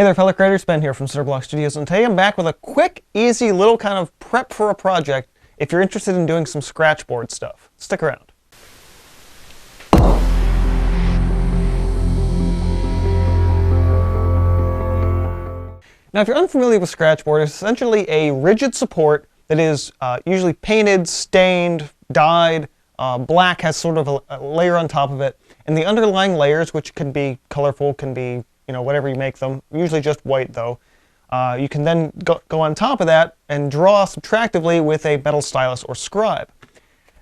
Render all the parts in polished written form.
Hey there fellow creators, Ben here from Cinderblock Studios, and today I'm back with a quick, easy little kind of prep for a project if you're interested in doing some Scratchboard stuff. Stick around. Now if you're unfamiliar with Scratchboard, it's essentially a rigid support that is usually painted, stained, dyed. Black has sort of a layer on top of it, and the underlying layers, which can be colorful, can be whatever you make them, usually just white though. You can then go on top of that and draw subtractively with a metal stylus or scribe.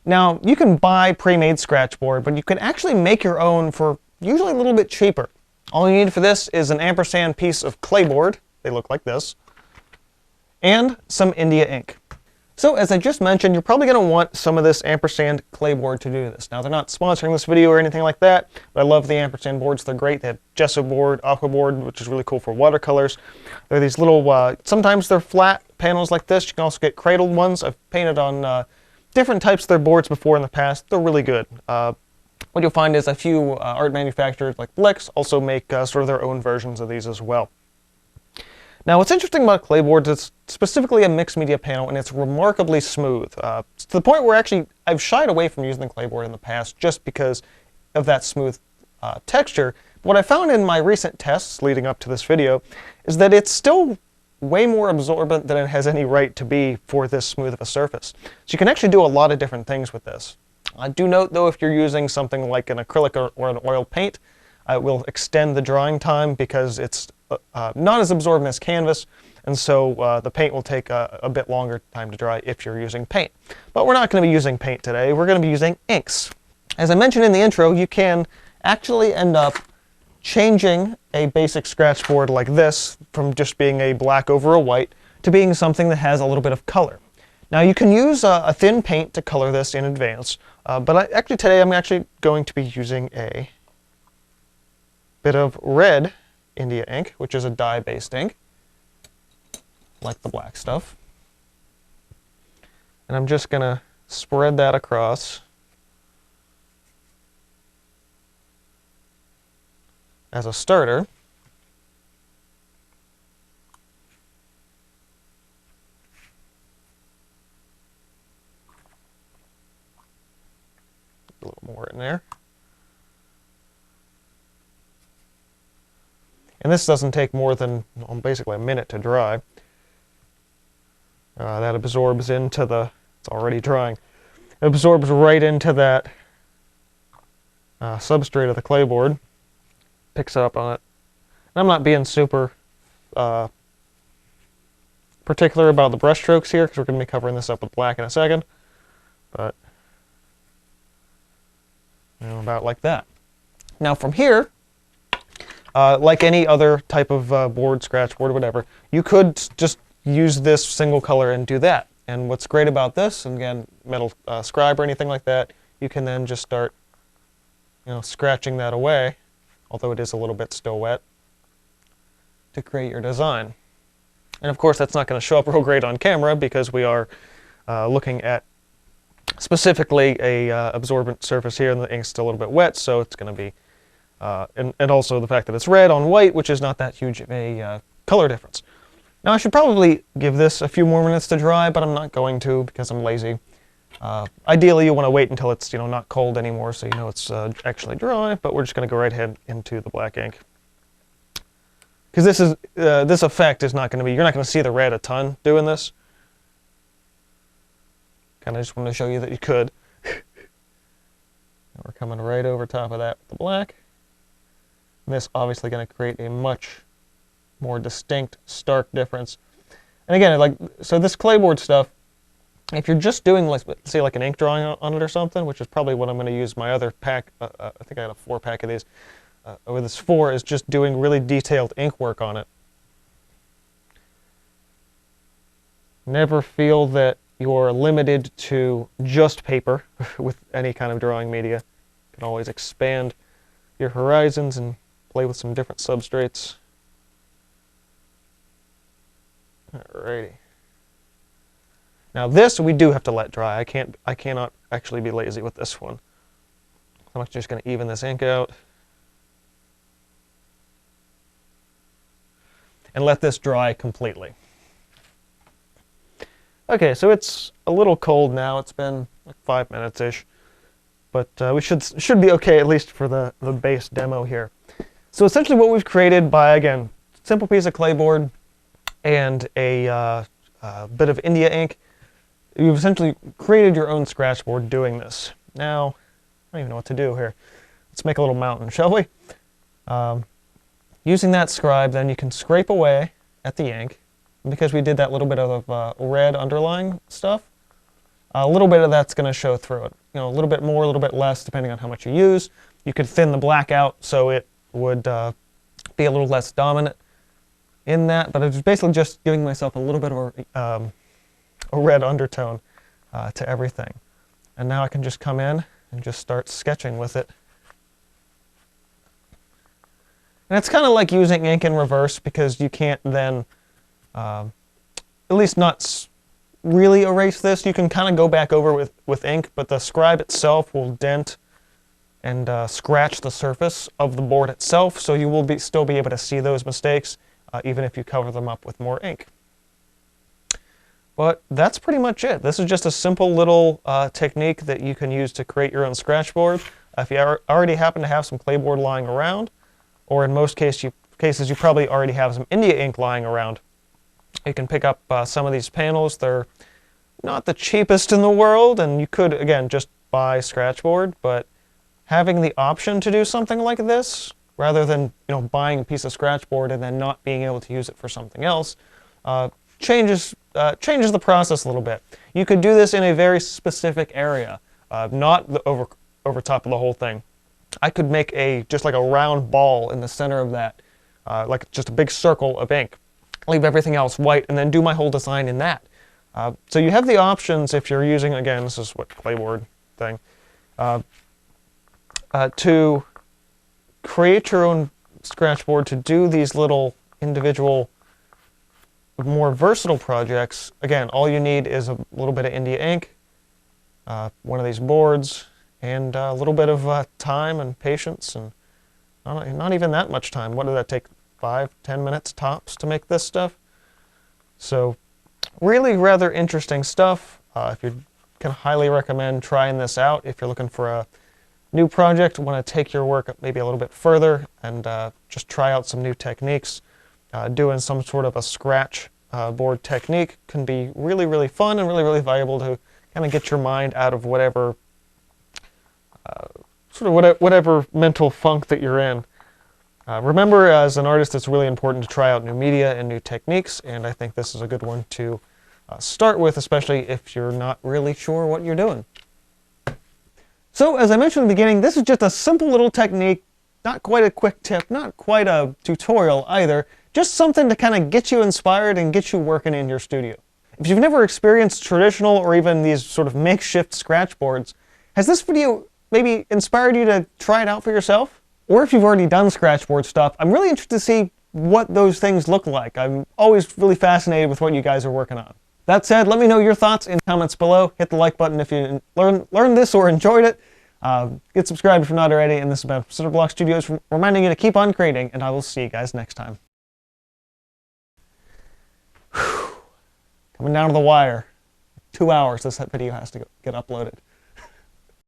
Now, you can buy pre-made Scratchboard, but you can actually make your own for usually a little bit cheaper. All you need for this is an ampersand piece of clayboard, they look like this, and some India ink. So, as I just mentioned, you're probably going to want some of this ampersand clayboard to do this. Now, they're not sponsoring this video or anything like that, but I love the ampersand boards. They're great. They have gesso board, aqua board, which is really cool for watercolors. They're these little, sometimes they're flat panels like this. You can also get cradled ones. I've painted on different types of their boards before in the past. They're really good. What you'll find is a few art manufacturers like Blix also make sort of their own versions of these as well. Now, what's interesting about clayboards is specifically a mixed media panel, and it's remarkably smooth. To the point where actually I've shied away from using the clayboard in the past just because of that smooth texture. What I found in my recent tests leading up to this video is that it's still way more absorbent than it has any right to be for this smooth of a surface. So you can actually do a lot of different things with this. Do note though, if you're using something like an acrylic or an oil paint, it will extend the drying time because it's not as absorbent as canvas, and so the paint will take a bit longer time to dry if you're using paint. But we're not going to be using paint today, we're going to be using inks. As I mentioned in the intro, you can actually end up changing a basic Scratchboard like this from just being a black over a white to being something that has a little bit of color. Now you can use a thin paint to color this in advance, but actually today I'm actually going to be using a bit of red India ink, which is a dye-based ink, like the black stuff. And I'm just going to spread that across as a starter. A little more in there. And this doesn't take more than basically a minute to dry. That absorbs into it's already drying. It absorbs right into that substrate of the clayboard. Picks up on it. And I'm not being super particular about the brush strokes here because we're going to be covering this up with black in a second. But, about like that. Now from here, like any other type of board, Scratchboard, or whatever, you could just use this single color and do that. And what's great about this, and again, metal scribe or anything like that, you can then just start, scratching that away, although it is a little bit still wet, to create your design. And of course, that's not going to show up real great on camera because we are looking at specifically a absorbent surface here, and the ink's still a little bit wet, so it's going to be and also the fact that it's red on white, which is not that huge of a color difference. Now I should probably give this a few more minutes to dry, but I'm not going to because I'm lazy. Ideally you want to wait until it's not cold anymore so it's actually dry, but we're just going to go right ahead into the black ink. Because this effect is not going to be, you're not going to see the red a ton doing this. Kind of just wanted to show you that you could. And we're coming right over top of that with the black. And this obviously going to create a much more distinct, stark difference. And again, so this clayboard stuff, if you're just doing, say, like an ink drawing on it or something, which is probably what I'm going to use my other pack, I think I got a 4-pack of these, with this 4 is just doing really detailed ink work on it. Never feel that you're limited to just paper with any kind of drawing media. You can always expand your horizons and play with some different substrates. Alrighty. Now this we do have to let dry. I cannot actually be lazy with this one. I'm just going to even this ink out. and let this dry completely. Okay, so it's a little cold now. It's been like 5 minutes-ish, but we should be okay, at least for the base demo here. So essentially what we've created by, again, simple piece of clayboard and a bit of India ink, you've essentially created your own Scratchboard doing this. Now, I don't even know what to do here. Let's make a little mountain, shall we? Using that scribe, then you can scrape away at the ink. And because we did that little bit of red underlying stuff, a little bit of that's going to show through it. You know, a little bit more, a little bit less, depending on how much you use. You could thin the black out so it would be a little less dominant in that, but it's basically just giving myself a little bit of a red undertone to everything. And now I can just come in and just start sketching with it. And it's kind of like using ink in reverse, because you can't then, at least not really erase this. You can kind of go back over with ink, but the scribe itself will dent and scratch the surface of the board itself, so you will still be able to see those mistakes, even if you cover them up with more ink. But that's pretty much it. This is just a simple little technique that you can use to create your own Scratchboard. If you already happen to have some clayboard lying around, or in most cases you probably already have some India ink lying around, you can pick up some of these panels. They're not the cheapest in the world, and you could, again, just buy Scratchboard, but having the option to do something like this, rather than buying a piece of Scratchboard and then not being able to use it for something else, changes the process a little bit. You could do this in a very specific area, not over top of the whole thing. I could make just like a round ball in the center of that, like just a big circle of ink, leave everything else white, and then do my whole design in that. So you have the options if you're using, again, this is what clayboard thing, to create your own Scratchboard to do these little individual, more versatile projects. Again, all you need is a little bit of India ink, one of these boards, and a little bit of time and patience, and not even that much time. What did that take? 5-10 minutes tops to make this stuff? So really rather interesting stuff. If you can highly recommend trying this out if you're looking for a new project, want to take your work maybe a little bit further and just try out some new techniques. Doing some sort of a scratch board technique can be really, really fun and really, really valuable to kind of get your mind out of whatever whatever mental funk that you're in. Remember, as an artist, it's really important to try out new media and new techniques, and I think this is a good one to start with, especially if you're not really sure what you're doing. So, as I mentioned in the beginning, this is just a simple little technique, not quite a quick tip, not quite a tutorial either, just something to kind of get you inspired and get you working in your studio. If you've never experienced traditional or even these sort of makeshift Scratchboards, has this video maybe inspired you to try it out for yourself? Or if you've already done Scratchboard stuff, I'm really interested to see what those things look like. I'm always really fascinated with what you guys are working on. That said, let me know your thoughts in comments below. Hit the like button if you learned this or enjoyed it. Get subscribed if you're not already. And this has been Cinderblock Studios reminding you to keep on creating, and I will see you guys next time. Coming down to the wire. 2 hours this video has to get uploaded.